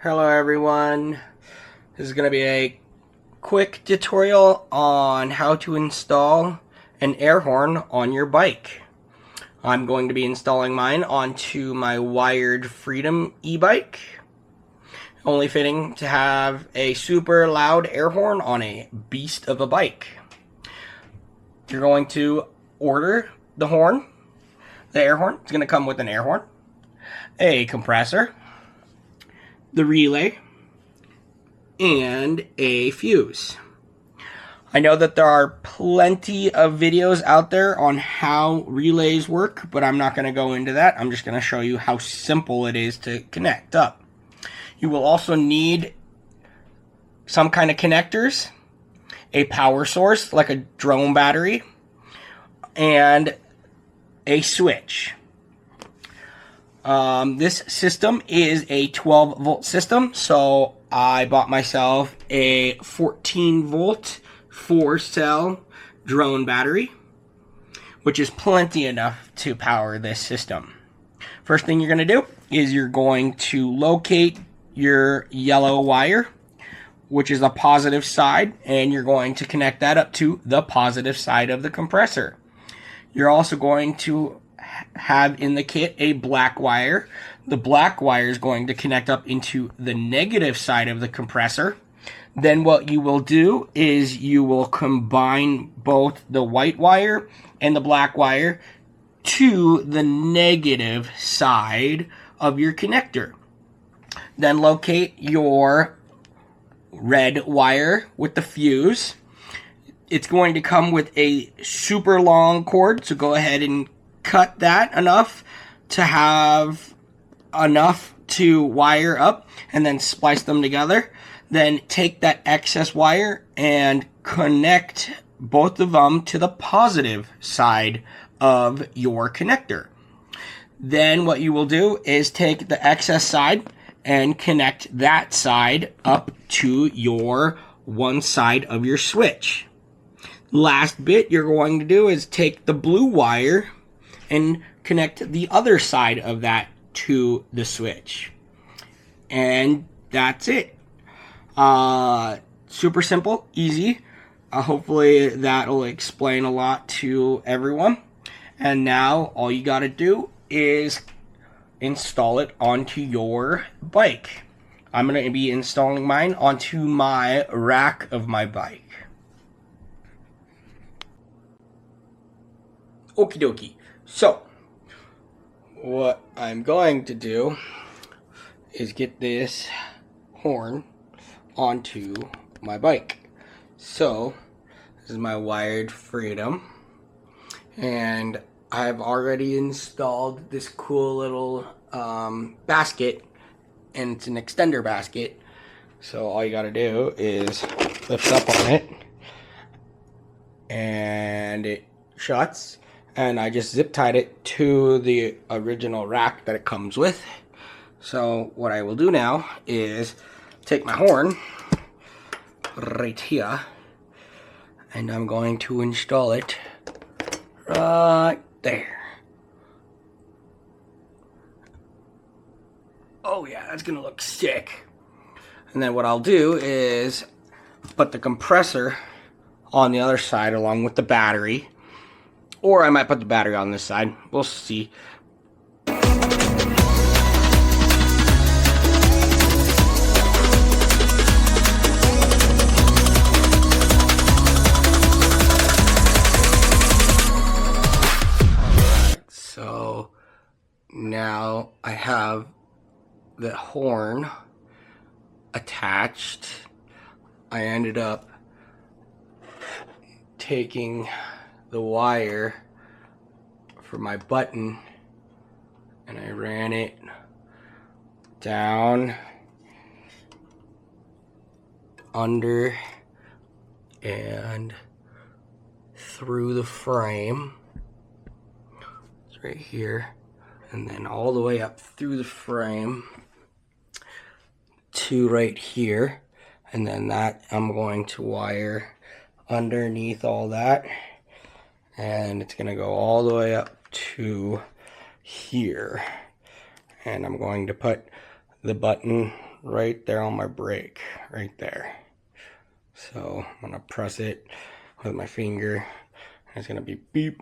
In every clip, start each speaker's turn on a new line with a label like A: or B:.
A: Hello everyone. This is going to be a quick tutorial on how to install an air horn on your bike. I'm going to be installing mine onto my wired Freedom e-bike. Only fitting to have a super loud air horn on a beast of a bike. You're going to order the horn, the air horn. It's going to come with an air horn, a compressor, the relay, and a fuse. I know that there are plenty of videos out there on how relays work, but I'm not going to go into that. I'm just going to show you how simple it is to connect up. You will also need some kind of connectors, a power source like a drone battery, and a switch. This system is a 12 volt system, so I bought myself a 14 volt 4-cell drone battery, which is plenty enough to power this system. First thing you're going to do is you're going to locate your yellow wire, which is the positive side, and you're going to connect that up to the positive side of the compressor. You're also going to have in the kit a black wire. The black wire is going to connect up into the negative side of the compressor. Then what you will do is you will combine both the white wire and the black wire to the negative side of your connector. Then locate your red wire with the fuse. It's going to come with a super long cord, so go ahead and cut that enough to have enough to wire up, and then splice them together. Then take that excess wire and connect both of them to the positive side of your connector. Then what you will do is take the excess side and connect that side up to your one side of your switch. Last bit you're going to do is take the blue wire and connect the other side of that to the switch. And that's it. Super simple, easy. Hopefully that'll explain a lot to everyone. And now all you gotta do is install it onto your bike. I'm gonna be installing mine onto my rack of my bike. Okie dokie. So, what I'm going to do is get this horn onto my bike. So, this is my wired Freedom, and I've already installed this cool little basket, and it's an extender basket. So all you gotta do is lift up on it, and it shuts. And I just zip tied it to the original rack that it comes with. So what I will do now is take my horn right here, and I'm going to install it right there. Oh yeah, that's gonna look sick. And then what I'll do is put the compressor on the other side along with the battery. Or I might put the battery on this side. We'll see. Alright, so now I have the horn attached. I ended up taking the wire for my button and I ran it down, under, and through the frame. It's right here, and then all the way up through the frame to right here, and then that I'm going to wire underneath all that. And it's going to go all the way up to here. And I'm going to put the button right there on my brake, right there. So I'm gonna press it with my finger. It's gonna be beep.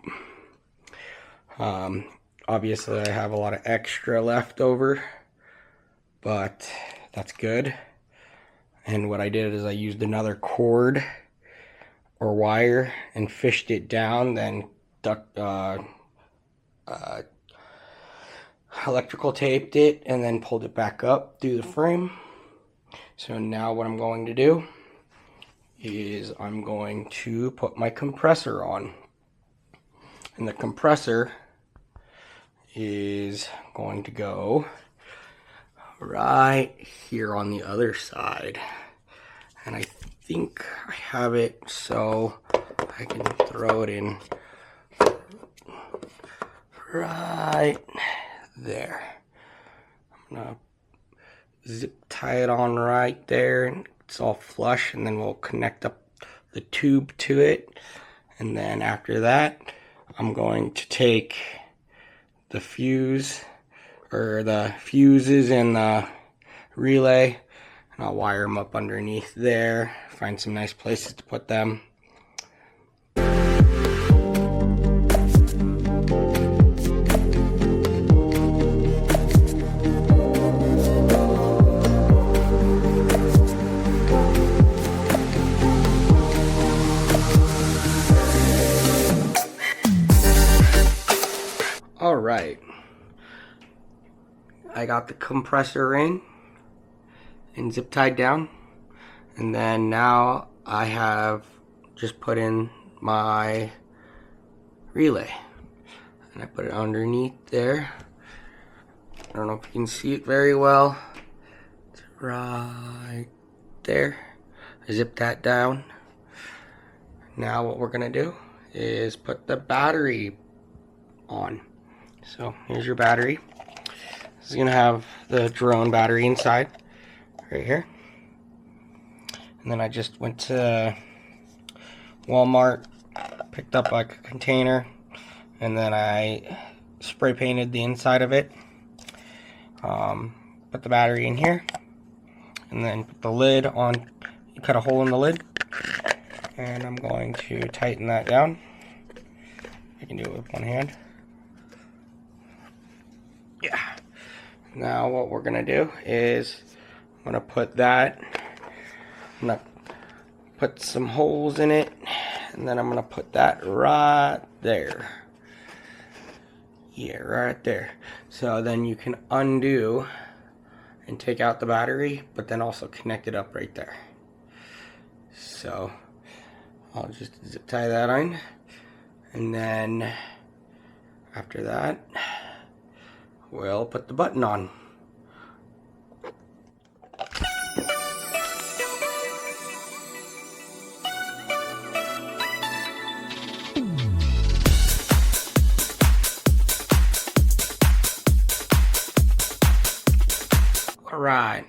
A: Obviously I have a lot of extra left over, but that's good. And what I did is I used another cord or wire and fished it down, then electrical taped it, and then pulled it back up through the frame. So now what I'm going to do is I'm going to put my compressor on. And the compressor is going to go right here on the other side. And I think I have it so I can throw it in right there. I'm gonna zip tie it on right there. It's all flush, and then we'll connect up the tube to it. And then after that, I'm going to take the fuse, or the fuses in the relay, and I'll wire them up underneath there, find some nice places to put them. All right, I got the compressor in and zip tied down, and then now I have just put in my relay, and I put it underneath there. I don't know if you can see it very well. It's right there. I zip that down. Now what we're gonna do is put the battery on. So here's your battery. This is gonna have the drone battery inside, right here. And then I just went to Walmart, picked up like a container, and then I spray painted the inside of it. Put the battery in here, and then put the lid on. You cut a hole in the lid, and I'm going to tighten that down. I can do it with one hand. Yeah. Now what we're gonna do is I'm gonna put that. I'm gonna put some holes in it, and then I'm gonna put that right there. Yeah, right there. So then you can undo and take out the battery, but then also connect it up right there. So I'll just zip tie that on, and then after that we'll put the button on. Alright,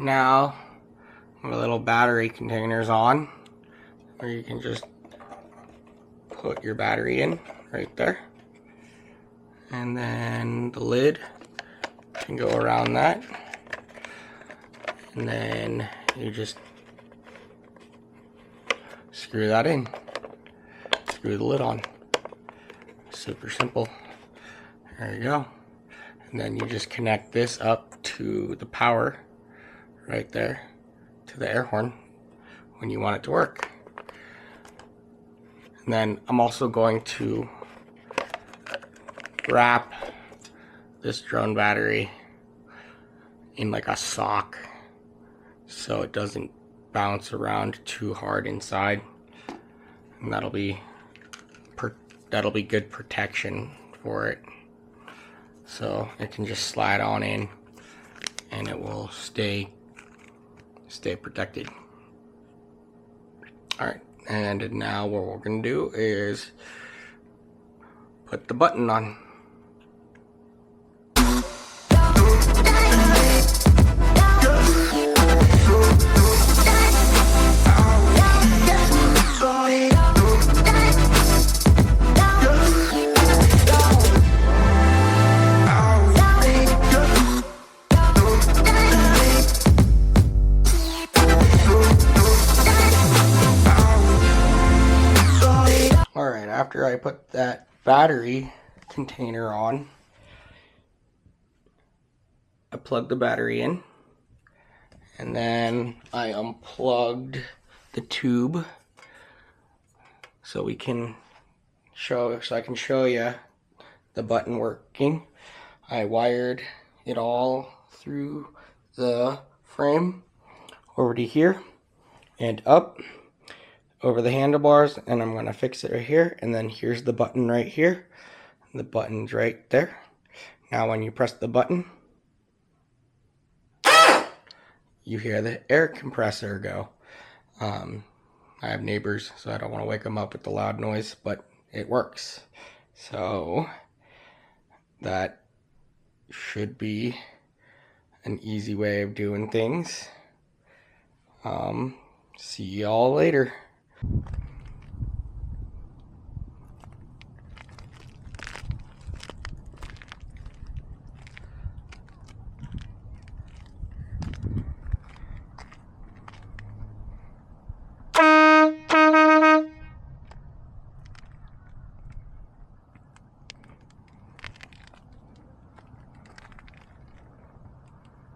A: now my little battery container's on, or you can just put your battery in right there. And then the lid can go around that, and then you just screw that in, screw the lid on. Super simple. There you go. And then you just connect this up to the power right there, to the air horn, when you want it to work. And then I'm also going to wrap this drone battery in like a sock so it doesn't bounce around too hard inside, and that'll be good protection for it, so it can just slide on in and it will stay protected. Alright, and now what we're gonna do is put the button on. after I put that battery container on, I plugged the battery in, and then I unplugged the tube so I can show you the button working. I wired it all through the frame over to here and up over the handlebars, and I'm going to fix it right here. And then here's the button right here. The button's right there. Now when you press the button, you hear the air compressor go. I have neighbors, so I don't want to wake them up with the loud noise, but it works. So that should be an easy way of doing things. See y'all later.